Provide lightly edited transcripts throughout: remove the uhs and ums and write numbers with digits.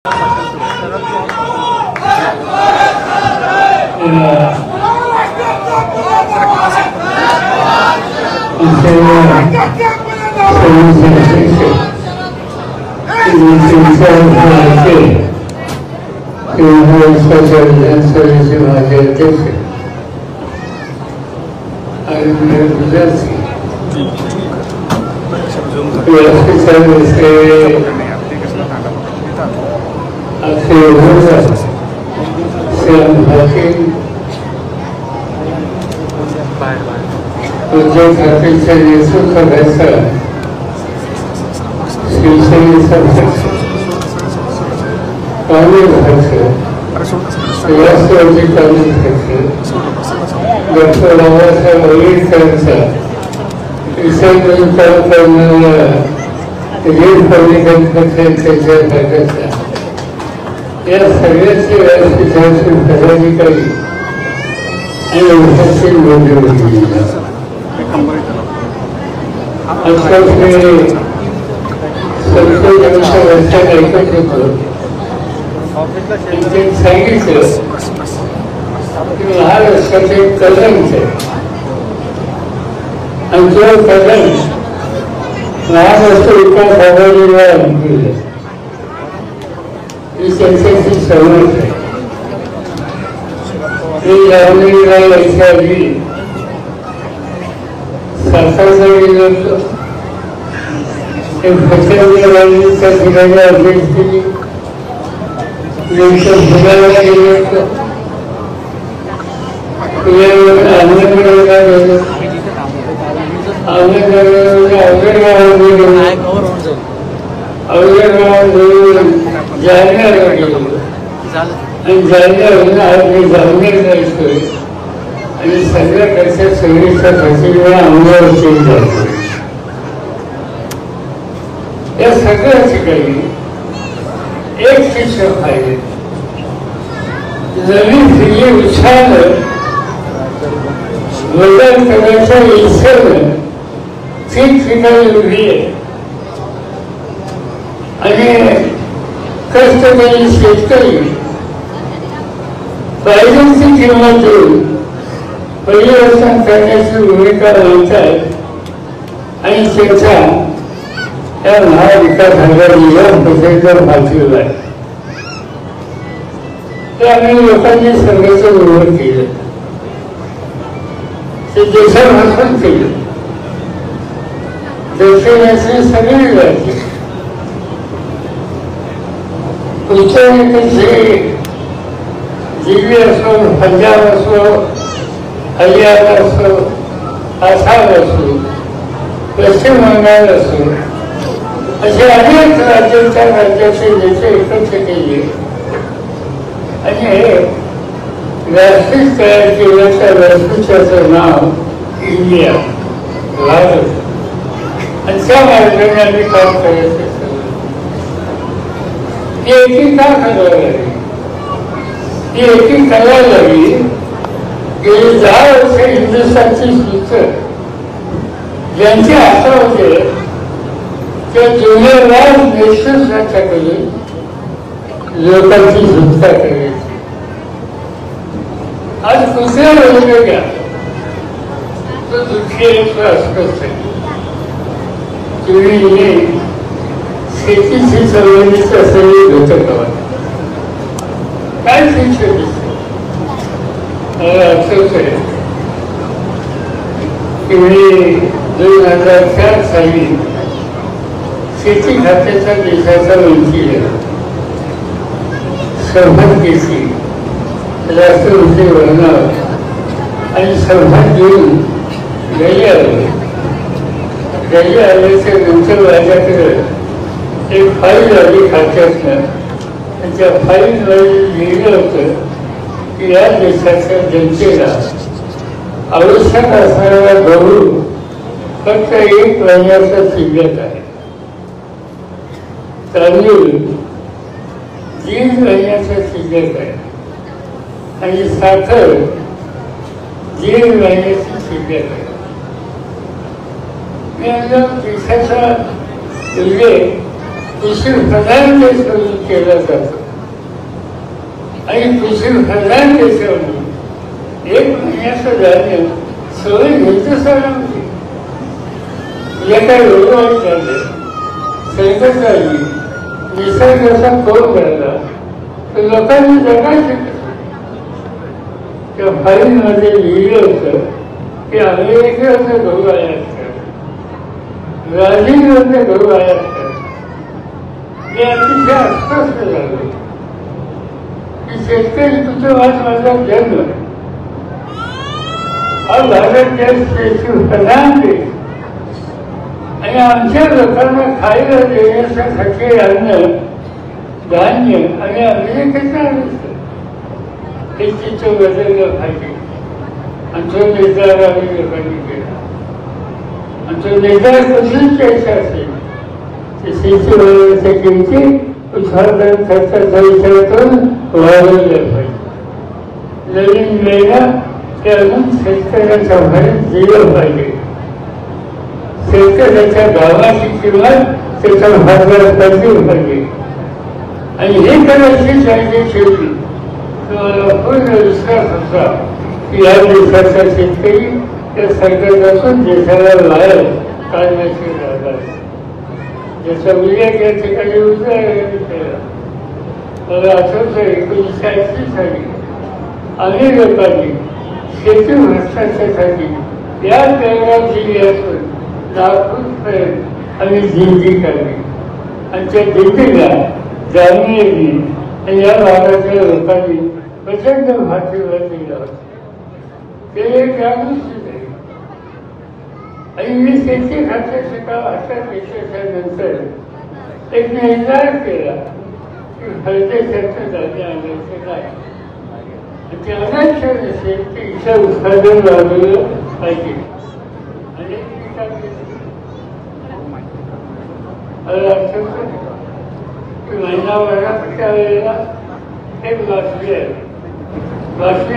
उद्धव ठाकरेंच्या नेतृत्वाखाली शिवसेनेचा पक्ष, काँग्रेस पक्ष, राष्ट्रवादी काँग्रेस पक्ष, डॉक्टर बाबासाहेब आंबेडकरांचा ईशान्य करणारा रिपब्लिकन पक्षाच्या भागाचा या सगळ्याचे राजकीय पदाधिकारी आणि उपस्थित मंडळी आजकाल संशोधनाच्या वर्षात ऐकत होतो. त्यांनी सांगितलं की महाराष्ट्राचे कदमच आहे आणि जो कदम महाराष्ट्र विकास आघाडीला दिलं ही त्यांच्याशी सहमत आहे. मी यावेळेला यायच्या आधी सातारला गेलो होतो. भटकरांच्या ठिकाणी अभ्यास केली. नंतर पुण्याला गेलो होतो. पुण्यावर अहमदनगरला गेलो. अहमदनगरला अवघडगावावरून जालन्याला गेलो आणि जालन्यावरून आज जामनेर जायचोय आणि संध्याकाळच्या सगळीच्या फसवीला अंगावर चेंज जायचोय. या सगळ्या ठिकाणी एक शिक्षक आहे. नवीन दिल्ली उत्साहानं बदल करण्याच्या इच्छेनं ठिकठिकाणी उभी आहे आणि कष्टकरी शेतकरी पाहिजेची किंमत देऊन परिवर्तन करण्याची भूमिका मांडतात आणि त्यांचा या महाविकास आघाडीला प्रत्येक भाजलेला आहे. त्यामुळे लोकांनी सर्वेचं विरोध केलं. ते देशभाषण केलं. दक्षिणेचे सगळे राज्य उत्तरेकडचे दिल्ली असो, पंजाब असो, हरियाणा असो, आसाम असो, पश्चिम बंगाल असो, असे अनेक राज्याचे नेते एकत्र केले आणि हे व्यासपीठ तयार केलं. त्या व्यासपीठाचं नाव इंडिया, भारत, आणि त्या मार्गाने आम्ही काम करायचं. ही एकी का करायला लागली? ही एकी करायला लागली. गेली 10 वर्ष हिंदुस्थानची सूत्र ज्यांच्या हातामध्ये त्या जुन्या नेतृत्वाच्याकडे लोकांची सुटका करायची. आज कुठल्या वेगवेगळ्या तो दुःखी अस्वस्थ आहे. तुम्ही शेतीशी संबंधित असलेले घटक आहात. काय शिक्षण मला आठवत आहे की मी 2004 साली शेती खात्याचा देशाचा मंत्री आहे. शपथ घेतली राष्ट्रपती भवनावर आणि शपथ घेऊन घरी आलो. घरी आल्याच्या नंतर माझ्याकडे एक फाईल आली खात्यातनं. आणि त्या फाईलवर लिहिलं होतं की या देशाच्या जनतेला आवश्यक असणारा गहू फक्त 1 महिन्याचा शिल्लक आहे. तांदूळ 3 महिन्याचा शिल्लक आहे आणि साखर 3 महिन्याची शिल्लक आहे. मी देशाचा उल्लेख कृषी प्रधान देश म्हणून केला जातो आणि कृषी प्रधान देशामध्ये 1 महिन्याचं धान्य सवय हिंदुस्थानामध्ये या काही रोगराई झाले, संकट आली, निसर्गाचा कोप झाला तर लोकांनी जगायचं कसं? त्या फाईलमध्ये लिहिलं होतं की अमेरिकेवरनं गहू आयात कर, ब्राझीलवरनं गहू आयात कर. हे अतिशय अस्वस्थ झालं की शेतकरी तुझं माझा जन्म हा भारत देश कृषी प्रधान देश आणि आमच्या लोकांना खायला देण्यासाठी अन्न धान्य आणि अमेरिकेचं आयुष्य हे चित्र बदललं पाहिजे. आमचा निर्धार आम्ही लोकांनी केला. आमचा निर्धार कसूनच यायचा असेल ते शेती व्यवस्थेची उत्पादन खर्चाचा विचार करून वाढवलं पाहिजे. नवीन वेळेला ते अजून शेतकऱ्याच्या भरीत दिलं पाहिजे. शेतकऱ्याच्या गावाची किंमत त्याच्या भागाला पाहिजे पाहिजे आणि हे करायची चांगली शेती. तुम्हाला पूर्ण विश्वास होता की या देशाचा शेतकरी त्या सरकारपासून देशाला बाहेर काढण्याची राहतात. ज्याचा उल्लेख या ठिकाणी उद्या केला. मला आठवतं 1980 साली अनेक लोकांनी शेती भ्रष्टाचारासाठी या बेळगाव जिल्ह्यातून नागपूरपर्यंत आम्ही दिंडी काढली आणि त्या दिंडीला जाणीवली आणि या भागाच्या लोकांनी प्रचंड पाठिंबा दिला होता. ते एक जागृती झाली आणि मी शेती खात्याचे काम 18 वर्षानंतर एक निर्धार केला की परदेशाचं धान्य आणायचं नाही. ते अनाच्या शेतीचं उत्पादन वाढवलं पाहिजे. महिनाभराच्या वेळेला एक बातमी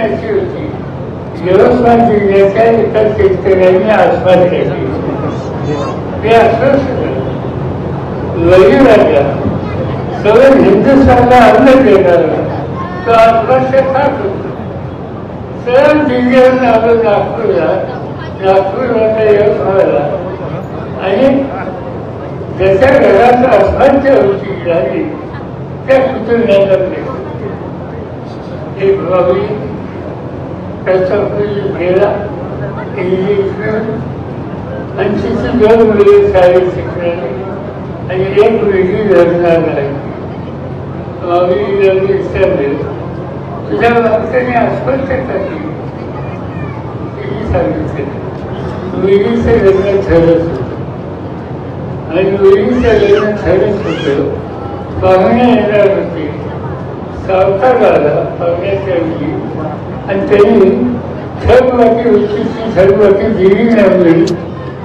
अशी होती, यवतमाळ जिल्ह्याच्या एका शेतकऱ्यांनी आत्महत्या केली. ते आश्वासन वडीलराजा सगळं हिंदुस्थानला अन्न देणारा तो आत्महत्या का करतो? सरळ दिल्लीवरून आलो नागपूरला यवतमाळला आणि ज्याच्या घरात आत्महत्या होती झाली त्या कुटुंबाला एक भावी त्याचा गेला इंग्लिश आणि तिची 2 मुली शाळेत शिकणारी आणि एक मुलगी लग्नाला नाही. भावीला विचारले तुझ्या बाबतीने आत्महत्या केली. तिने सांगितले मुलीचं लग्न ठरत होतं आणि मुलीचं लग्न ठरत होतं. पाहुणे येणार होते. सावकार आला पाहुण्याच्या वेळी आणि त्यांनी थकबाकी उशीची थकबाकी दिली नाही.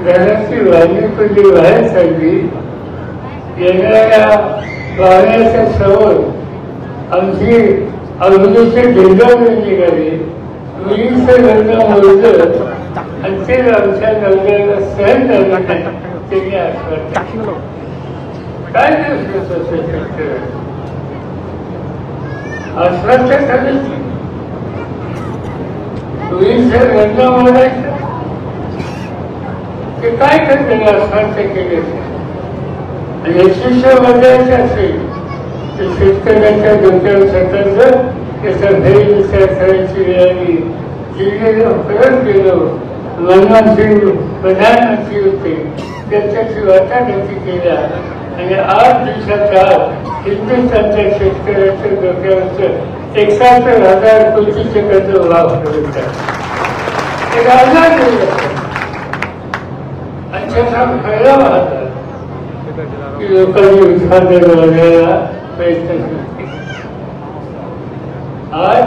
घराची वाणी बाहेर काढली. येणाऱ्या पाहुण्याच्या समोर आमची अगदीचे ढेंगावले निघाले. मुलीचं लग्न मोडलं आणि ते आमच्या नवऱ्याला सहन झालं नाही. त्यांनी आठवण काय दिवस आश्वासन करायची मुलीचं लग्न मोडायचं ते काय करते आश्वासन केले. आणि यशस्वी बदलायचं असेल तर शेतकऱ्याच्या डोक्यावर सतत त्याचा गैरविचार करायची वेळ आली. जिल्ह्याला परत गेलो. मनमोहन सिंग प्रधानमंत्री होते. त्यांच्याशी वाटाघाटी केल्या आणि 8 दिवसाच्या आत हिंदुस्थानच्या शेतकऱ्याच्या डोक्यावरचं 71,000 कोटीचे कर्ज माफ करून टाकले. एक आजार आणि त्याचा फायदा होता की लोकांनी उत्पादन वाढवायला प्रयत्न केले. आज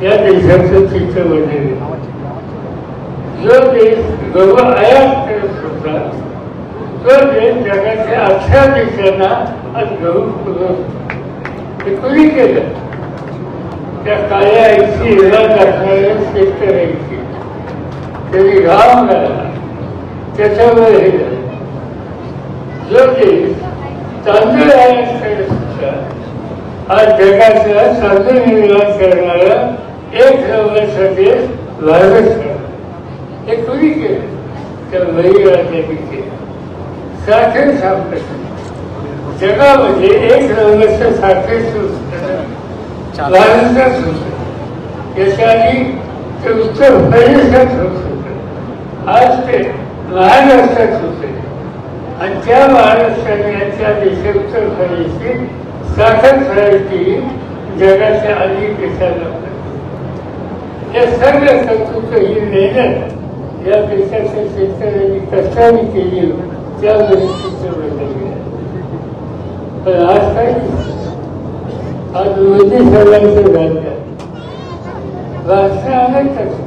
या देशाचं चित्र बदलले. जो देश गहू आयात करत होता तो देश जगाच्या 18 देशांना आज गहू पुरवतो. हे कुणी केलं? त्या काळ्या आईची हिरा टाकणाऱ्या शेतकऱ्यांची त्यांनी घाम घाला त्याच्यावर हे झालं. जो देश तांदूळ आयात करण्यापेक्षा आज जगातला तांदूळ निर्माण करणारा एक नंबरचा देश भारत हे कुणी केलं? त्या बळीराजांनी केलं. साखर साम्राज्य जगामध्ये एक नंबरचं साखर भारतात होतं. याच्या आधी ते उत्तर प्रदेशात होत होतं. आज ते महाराष्ट्रात होते आणि त्या महाराष्ट्राने त्या देशात उत्तर प्रदेशची साखर क्रांती जगाच्या अनेक देशाला या सर्व कर्तृत्व ही मेहनत या देशाच्या शेतकऱ्यांनी कष्टाने केली त्यामुळे चित्र बदल गेलं. पण आज काय आज मोदी सर्वांचं झालं भाषण अनेक करतात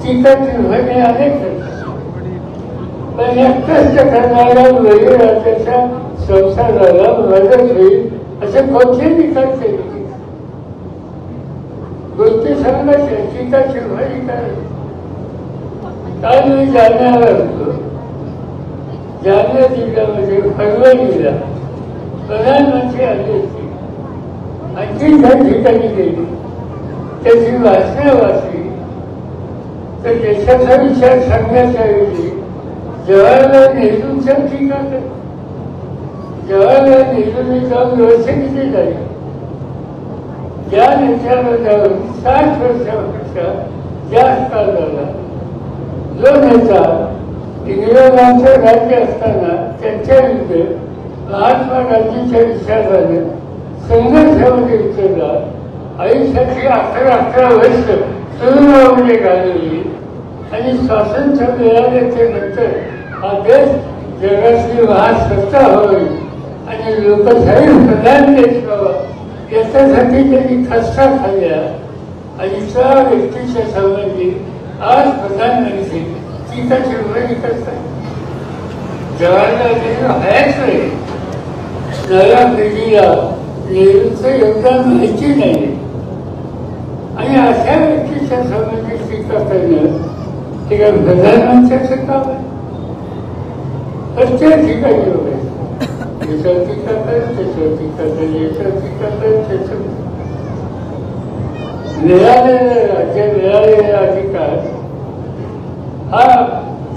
चिकाची म्हणे अनेक करतात पण या कष्ट करणाऱ्या बळीराजाच्या संसाराला मदत होईल असे कोणते विचार केले गोष्टी सांगायच्या चिकाची म्हणी काय. काल मी जालन्याला होतो. जालना जिल्ह्यामध्ये फरवरीला प्रधानमंत्री आले होते. आणखी काही ठिकाणी गेली त्याची भाषणं वाचली तर देशाचा विचार सांगण्याच्या ऐवजी जवाहरलाल नेहरूंच्या टीका कर. जवाहरलाल नेहरूंनी जाऊन वर्ष किती झाली या नेत्याला जाऊन 60 वर्षापेक्षा जास्त काळ झाला. जो नेता इंग्रजांचं राज्य असताना त्यांच्या विरुद्ध महात्मा गांधीच्या विचाराने संघर्षामध्ये उतरला. आयुष्याची 11 वर्ष तुरुंगामध्ये घालवली आणि स्वातंत्र्य मिळाल्याच्या नंतर हा देश जगातली महासत्ता व्हावी आणि लोकशाही प्रधान देश व्हावा याच्यासाठी त्यांनी कष्टा खाल्ल्या आणि त्या व्यक्तीच्या संबंधी आज प्रधानमंत्री टीकाची उभारी करतात. जवाहरलाल नेहरू आहेच नाही. नव्या पिढीला नेहरूचं योगदान माहिती नाही आणि अशा व्यक्तीच्या संबंधी टीका करणं हे काय प्रधानमंत्र्याचं काम आहे. प्रत्येक ठिकाणी बघायचं याच्यावर टीका करेल त्याच्यावर टीका करेल याच्यावर टीका करेल त्याच्यावर मिळालेलं राज्य मिळालेला अधिकार हा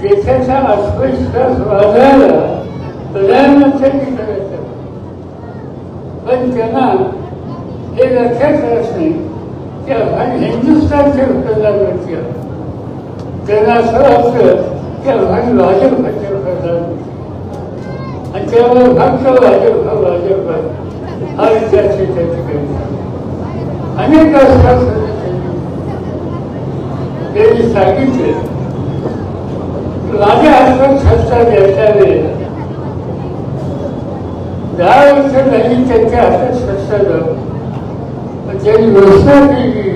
देशाचा आत्मविश्वास वाढवायला प्रधानमंत्र्यांनी करायचं. पण त्यांना हे लक्षात राहत नाही की आपण हिंदुस्थानचे प्रधानमंत्री आहोत. त्यांना असं वाटतं की आपण भाजपचे प्रधानमंत्री आणि त्यामुळे फक्त भाजप हा विचार त्या ठिकाणी अनेक त्यांनी सांगितले माझ्या हातात सत्ता द्यायच्या वेळेला 10 वर्ष झाली त्यांच्या हातात सत्ता जाऊ त्यांनी घोषणा केली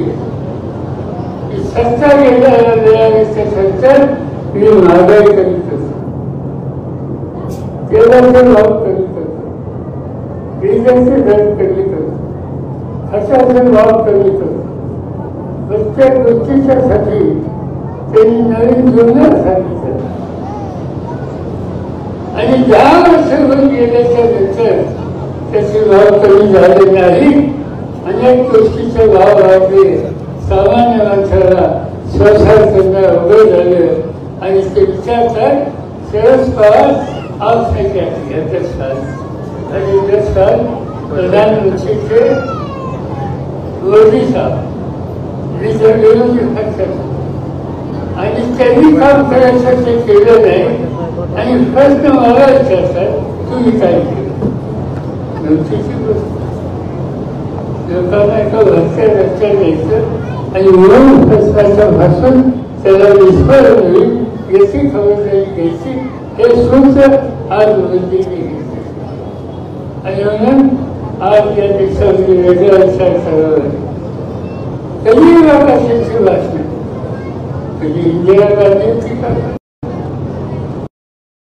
की सत्ता घ्यायला मिळाल्याच्या नंतर मी महागाई करीत असतो तेलाचे भाव करीत असतो डिझेलचे दर करीत असतो खर्चाचे भाव करीत असतो. प्रत्येक गोष्टीच्या साठी त्यांनी नवीन धोरण सांगितलं आणि 10 वर्ष होऊन गेल्याच्या नंतर त्याचे भाव कमी झाले नाही. अनेक गोष्टीचे भाव वाढले. सामान्य माणसाला स्वसार करणं अवघड झालं आणि ते विचारतात शरद पवार आपसे क्या किया 10 साल आणि 10 साल प्रधानमंत्री थे मोदी साहेब विरोधी पक्ष आणि त्यांनी काम करायचं ते केलं नाही आणि प्रश्न मला विचारतात तुम्ही काय केलं. गमतीची गोष्ट लोकांना एका रस्त्यात द्यायचं आणि म्हणून प्रश्नाचं भाषण त्याला विस्मरण होईल याची खबरदारी घ्यायची हे सूच आज मोदींनी घेतली आणि म्हणून आज या देशामध्ये वेगळा विचार करावा लागेल. कधी लोकांची भाषण कधी इंदिरा गांधी टीका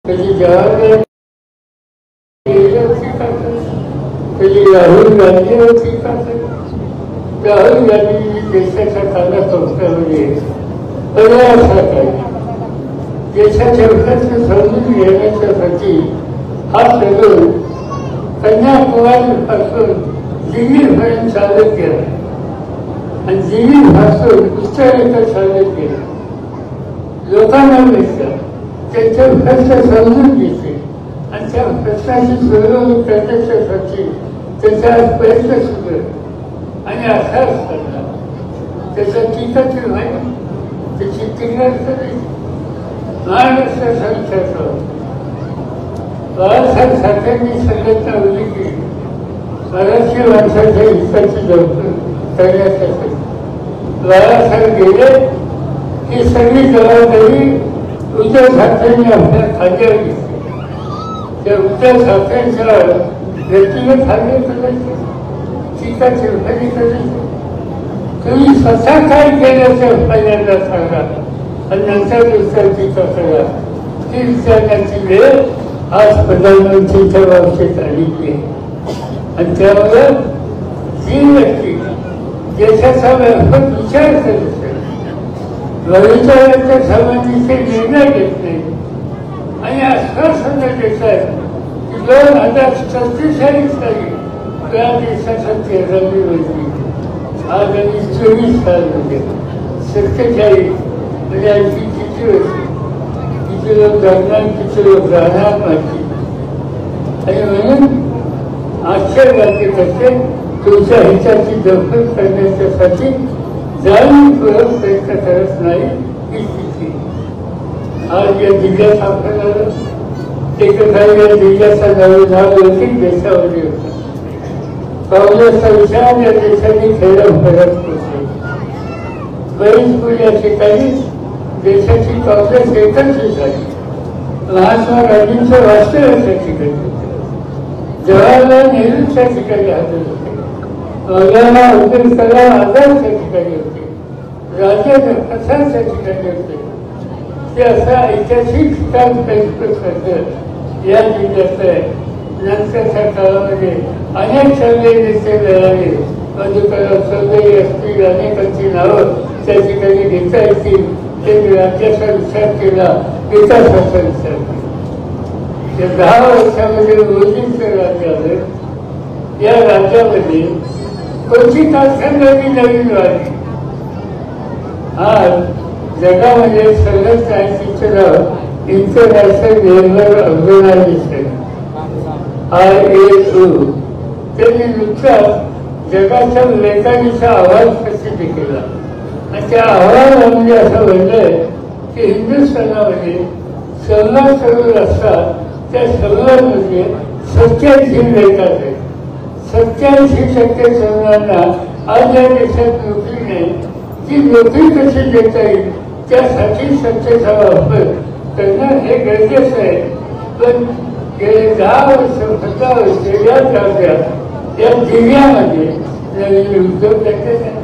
कधी जवाहरलाल नेहरू टीका कधी राहुल गांधीवर टीका राहुल गांधी देशाच्या कानाकोपऱ्यामध्ये प्रयास करतात. देशाच्या विकास समजून घेण्याच्यासाठी हा शेड्यूल कन्याकुमारीपासून दिल्लीपर्यंत चालत गेला आणि दिल्लीपासून उत्तरेकडे चालत गेला. लोकांना मिळतं त्यांचे प्रश्न समजून घेते आणि त्या प्रश्नाची सोडवणूक करण्यासाठी त्याचा प्रयत्न सुरू आणि असाच करणार. त्याचा टीकाची माहिती त्याची टीका करायची. महाराष्ट्र संस्थेचं बाळासाहेब साठ्यांनी संघटना उभी केली मराठी माणसाच्या हिताची तरतूद करण्यासाठी. बाळासाहेब गेले ही सगळी जबाबदारी उद्धव ठाकरेंनी आपल्या खांद्यावर घेतली. त्या उद्धव ठाकरेंच्या व्यक्तिगत हानी करायचे, टीका चिरफानी करायची. तुम्ही स्वतः काय केलं ते पहिल्यांदा सांगा आणि नंतर दुसऱ्या टीका करा. ती विचारण्याची वेळ आज प्रधानमंत्रीच्या बाबतीत आलेली आहे. आणि त्यामुळे जी व्यक्ती देशाचा व्यापक विचार करत असेल, भविष्याच्या संबंधीचे निर्णय घेत नाही आणि आश्वासन देत आहेत की 2047 साली त्या देशाचा 13वी होती. आज आणि 24 सालमध्ये 47 म्हणजे आणखी किती होती, किती लोक जगणार, किती लोक राहणार माहिती. आणि म्हणून आजच्या राज्यकर्ते तुमच्या हिताची दखल करण्यासाठी जाणीवपूर्वक प्रयत्न करत नाही ही स्थिती. आज या जिल्ह्यात आपल्याला एकदा या जिल्ह्याचा नाव लौकिक देशामध्ये होता. काँग्रेसचा विचार या देशाने खेळला फरक होते. बरीचपूर या ठिकाणी देशाची काँग्रेस एकत्रित झाली. महात्मा गांधींचं वास्तव्याच्या ठिकाणी होते, जवाहरलाल नेहरूच्या ठिकाणी हजर होते, मौलाना अब्दुल कलाम आझादच्या ठिकाणी होते, राजेंद्र प्रसादच्या ठिकाणी होते. ते असा ऐतिहासिक ठिकाण करत या जिल्ह्यात आहे. नंतरच्या काळामध्ये अनेक चांगले नेते मिळाले. मधुकरराव चौधरी असतील, अनेकांची नावं त्या ठिकाणी घेता येतील. ते राज्याचा विचार केला, विकासाचा विचार केला. 10 वर्षामध्ये मोदींचं राज्य आलं. या राज्यामध्ये कोणती कारखानदारी नवीन वाढली. आज जगामध्ये सलग 80चं नाव इंटरनॅशनल लेबर ऑर्गनायझेशन ILO त्यांनी नुकताच जगाच्या लेखांचा अहवाल प्रसिद्ध केला आणि त्या अहवालामध्ये असं म्हणलंय की हिंदुस्थानामध्ये 16 करोड असतात, त्या 16मध्ये 87 लेखा आहेत. 87% तरुणांना आज या देशात नोकरी नाही. ती नोकरी कशी देता येईल त्यासाठी सत्तेचा वापर करणं हे गरजेचं आहे. पण गेले 10 वर्ष 15 वर्ष या राज्यात या जिल्ह्यामध्ये नवीन उद्योग घेतले नाही.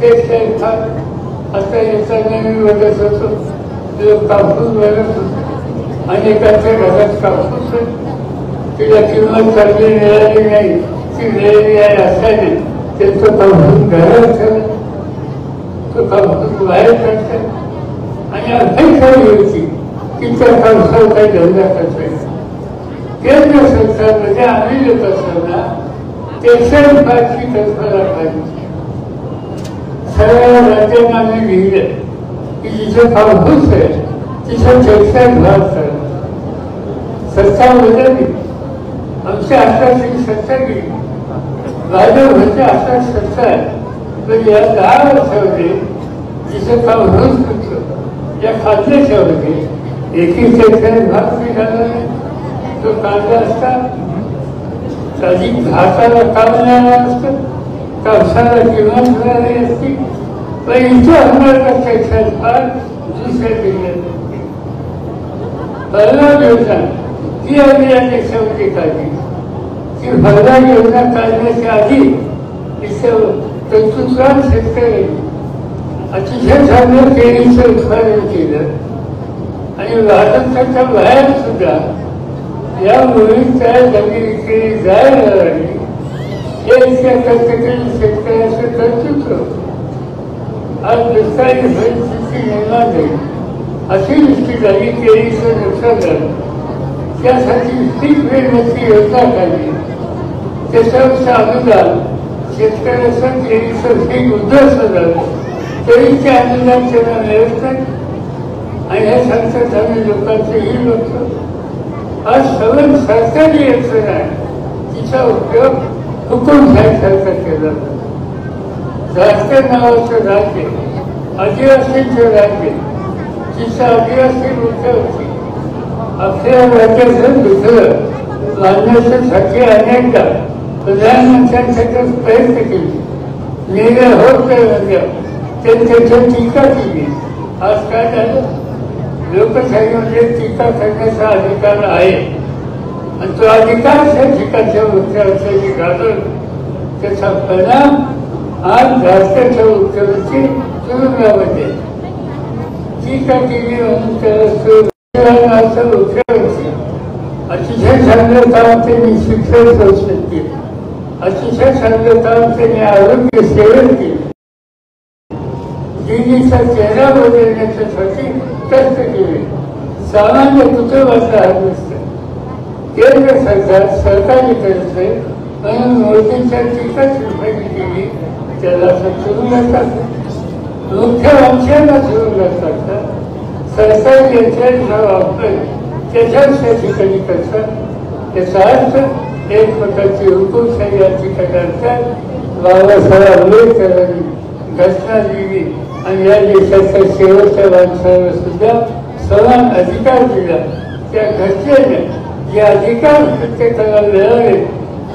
ते आता येताना मी बघत होतो, लोक कापूस बनत होते, अनेकांच्या घरात कापूस तिला किंमत चांगली मिळाली नाही, ती मिळाली आहे असल्याने त्यांचं कापूस घरात ठेवलं, तो कापूस बाहेर काढतात आणि अपेक्षा होती की त्या कापसाला काही धंदा करायचा. केंद्र सरकारमध्ये आम्ही येत असताना टेक्स्टाईल पार्कची कल्पना पाहिजे. सगळ्या राज्यांना आम्ही लिहिलं की जिथे कापूस आहे तिथं टेक्स्टाईल भाग करा. सरकार बदलली, आमची आश्वासनी सत्ता गेली, भाजपचे आश्वास सत्ता आहे. पण या 10 वर्षामध्ये जिथं कापूस होतं या खाद्याच्यामध्ये एकही टेक्स्टाईल भाग निघाला नाही. तो कांदा असता साधी भाताला काम मिळालं असतं, कापसाला किंमत मिळाली असती. पण इथं आम्हाला टेक्स्टाईल भाग दुसऱ्या जिल्ह्यात फळबाग योजना ती आम्ही या देशामध्ये काढली. ती फळबाग योजना काढण्याच्या आधी तिथं तंतुस्वार शेतकरी अतिशय चांगलं केळीचं उत्पादन केलं आणि भारताच्या बाहेर सुद्धा या मुलीत त्या जमिनीकडे जायला लागली. हे इतक्या कष्टकरी शेतकऱ्याचं कर्तृत्व आज दुष्काळी परिस्थिती निर्माण झाली. अशी दृष्टी झाली, केळीचं नुकसान झालं. त्यासाठी पीक विम्याची योजना काढली. त्याच्यावरचं अनुदान शेतकऱ्याचं केळीचं पीक उद्ध्वस्त झालं तरी ते अनुदान त्यांना मिळत नाही. आणि हे सर्वसामान्य लोकांचंही लक्ष आज सगळं सरकारी यंत्रणा आहे, तिचा उपयोग हुकुमशाहीसारखा केला जातो. झारखंड नावाचं राज्य आदिवासींचं राज्य, तिचं आदिवासी मुख्यमंत्री आपल्या राज्याचं दुसरं बांधण्यासाठी अनेकदा प्रधानमंत्र्यांसाठी प्रयत्न केले, निर्णय होत नाही म्हणजे त्यांच्यावर टीका केली. आज काय झालं, लोकशाहीमध्ये टीका करण्याचा अधिकार आहे आणि तो अधिकार त्या ठिकाणच्या मुख्यमंत्र्यांनी घालून त्याचा परिणाम आज झारखंडच्या मुख्यमंत्री तुरुंगामध्ये टीका केली म्हणून त्याला मुख्यमंत्री अतिशय चांगलं काम त्यांनी शिक्षण संस्थेत केलं, अतिशय चांगलं काम त्यांनी आरोग्य सेवेत केलं, दिल्लीचा चेहरा बदलण्यासाठी कष्ट केले. सामान्य कुटुंबाचा हात नसतं. केंद्र सरकार सरकारी करते म्हणून मोदींच्या टीकाच केली त्याला तुरुंगात टाकतात, मुख्यमंत्र्यांना तुरुंगात टाकतात, सरकारी यंत्रणेचा वापर त्याच्याच त्या ठिकाणी करतात. त्याचा अर्थ एक प्रकारची हुकुमशाही या ठिकाणी असतात. बाबासाहेब आंबेडकरांनी घटना लिहिली आणि या देशाच्या शेवटच्या माणसाला सुद्धा समान अधिकार दिला. त्या घटनेने जे अधिकार प्रत्येकाला मिळाले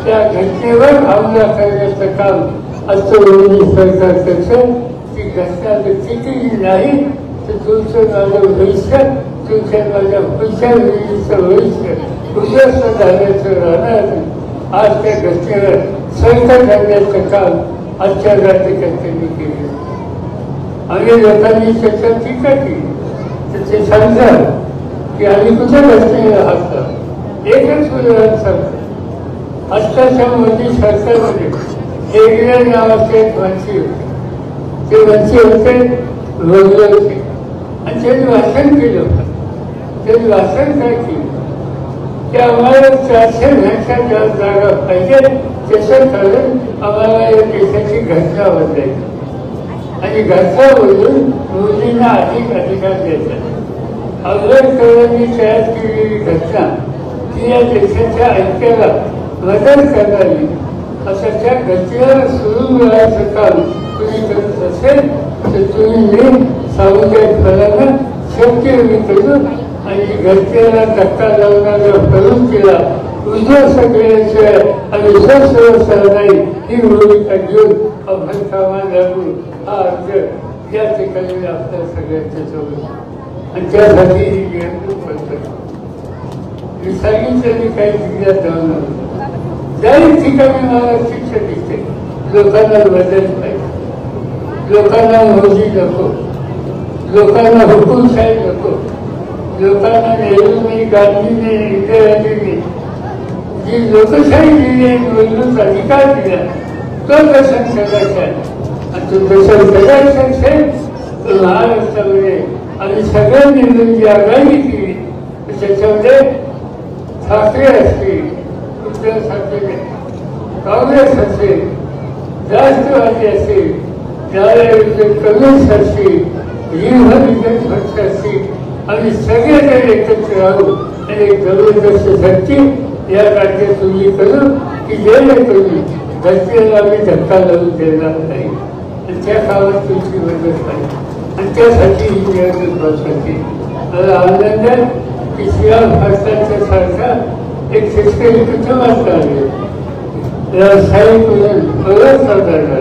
त्या घटनेवर हमला करण्याचं काम असं मोदी सरकार करतं. ती घटना टिकली नाही तर तुमचं माझं भविष्य, तुमच्या माझ्या पुढच्या पिढीचं भविष्य उद्ध्वस्त झाल्याचं राहणार. आज त्या घटनेवर सरकार करण्याचं काम आजच्या राज्यकर्त्यांनी केलं. आणि लोकांनी त्याच्यावर टीका केली तर ते सांगता की आम्ही कुठे घटनेला असतात. एकच उदाहरण सांगतो, आत्ताच्या मोदी सरकारमध्ये हेगडे नावाचे एक मंत्री होते. ते मंत्री होते रोजगार होते आणि त्यांनी भाषण केलं होतं. त्यांनी भाषण काय केलं की आम्हाला 400 जागा पाहिजे, त्याचं कारण आम्हाला या देशाची घटना बदलायची आणि घटना बदलून मोदींना अधिक अधिकार द्यायचा. आंबेडकरांनी तयार केलेली घटना ती या देशाच्या ऐक्याला मदत करणारी असं त्या घटनेला सुरू मिळायचं काम तुम्ही करत असेल तर तुम्ही सामुदायिकपणानं शक्य करू आणि घटनेला धक्का लावणाऱ्या प्रवृत्तीला उद्ध्वस्त केल्याशिवाय आणि विश्वास नाही ही भूमिका घेऊन आपण कामाला लागू हा अर्ज या ठिकाणी आपल्या सगळ्यांच्या सोबत आणि त्यासाठी ही निवडणूक करतो. मी सांगितलं काही जिल्ह्यात जाऊन ज्याही ठिकाणी मला शिक्षण दिसते लोकांना बदल पाहिजे, लोकांना मोदी नको, लोकांना हुकुमशाही नको, लोकांना नेहरूंनी गांधींनी इंदिराजींनी जी लोकशाही दिली निवडणूक अधिकार दिला तो दर्शन करायचा आणि तो दर्शन करायचा असेल तर महाराष्ट्रामध्ये आणि सगळ्यांनी मिळून जी आघाडी केली त्याच्यामध्ये ठाकरे असतील, उद्धव ठाकरे, काँग्रेस असेल, राष्ट्रवादी असेल, कम्युनिस्ट असतील, रिपब्लिकन पक्ष असतील आणि सगळेजण एकत्र राहून आणि एक जबरदस्त शक्ती या राज्यात तुम्ही करू की जेणेकरून घटनेला आम्ही धक्का लावून देणार नाही आणि त्या कामात तुमची मदत पाहिजे आणि त्यासाठी ही निवडणूक महत्वाची. मला आनंद आहे की शिवाय भारताच्या सारखा एक शेतकरी कुटुंबात आले व्यावसायिक ओळख करणारा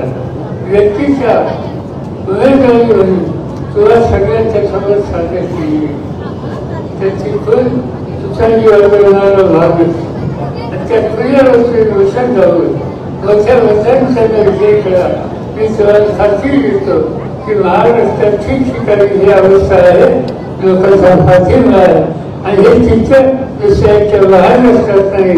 व्यक्तीच्या उमेदवारी म्हणून तुला सगळ्यांच्या समोर सादर केली. त्याची खून तुझ्यानी वाढवणारा भाग आणि त्या प्रियवरचे रोषण जाऊन मोठ्या मतदानचा विजय करा. मी तुम्हाला खात्री देतो की महाराष्ट्रात ठिकठिकाणी ही अवस्था आहे, लोकांचा पाठिंबा आहे आणि हे चित्र दुसऱ्याच्या महाराष्ट्रात नाही,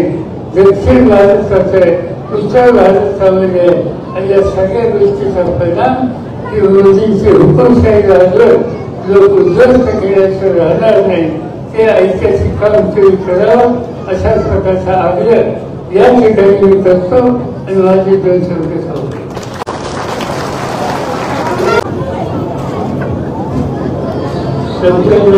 दक्षिण भारतात आहे, उत्तर भारतामध्ये आणि या सगळ्या गोष्टीचा परिणाम की मोदींची हुकुमशाही राहिलं लोक उद्ध्वस्त केल्याचं राहणार नाही. ते ऐतिहासिक काम तुम्ही करावं अशाच प्रकारचा आग्रह या ठिकाणी मी करतो आणि माझे 2 शब्द सांगतो. संपूर्ण